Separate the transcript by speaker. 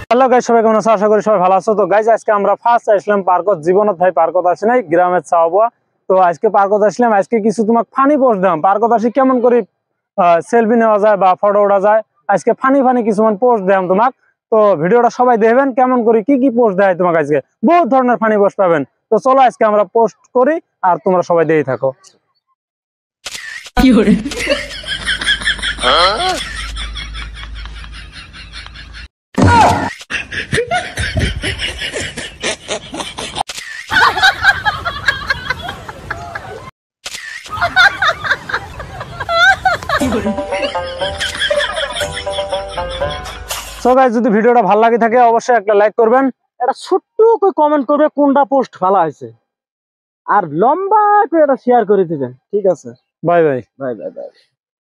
Speaker 1: Hello guys, সবাই কেমন আছো? আশা করি সবাই ভালো আছো। তো গাইস, আজকে আমরা ফার্স্ট আসলাম পার্কত। জীবনত ভাই পার্কত আসি নাই, গ্রামের চাওয়া। তো আজকে পার্কত আসলাম। আজকে কিছু তোমাকে ফানি পোস্ট দাম পার্কত আসি কেমন করে সেলফি নেওয়া যায় বা ফটো ওঠা যায়। আজকে ফানি কিছুমান পোস্ট দাম তোমাক। তো ভিডিওটা সবাই দেখবেন কেমন করে কি পোস্ট দেয় তোমাকে। আজকে বহুত ধরনের ফানি পোস্ট পাবেন। তো চলো আজকে আমরা পোস্ট করি আর তোমরা সবাই দেখে থাকো। সো গাইস, যদি ভিডিওটা ভালো লাগে থাকে অবশ্যই একটা লাইক করবেন,
Speaker 2: একটা ছোট্ট করে কমেন্ট করবে কোনটা পোস্ট ভালো হয়েছে, আর লম্বা করে এটা শেয়ার করে দিবেন। ঠিক আছে,
Speaker 1: bye bye.
Speaker 2: Bye bye bye.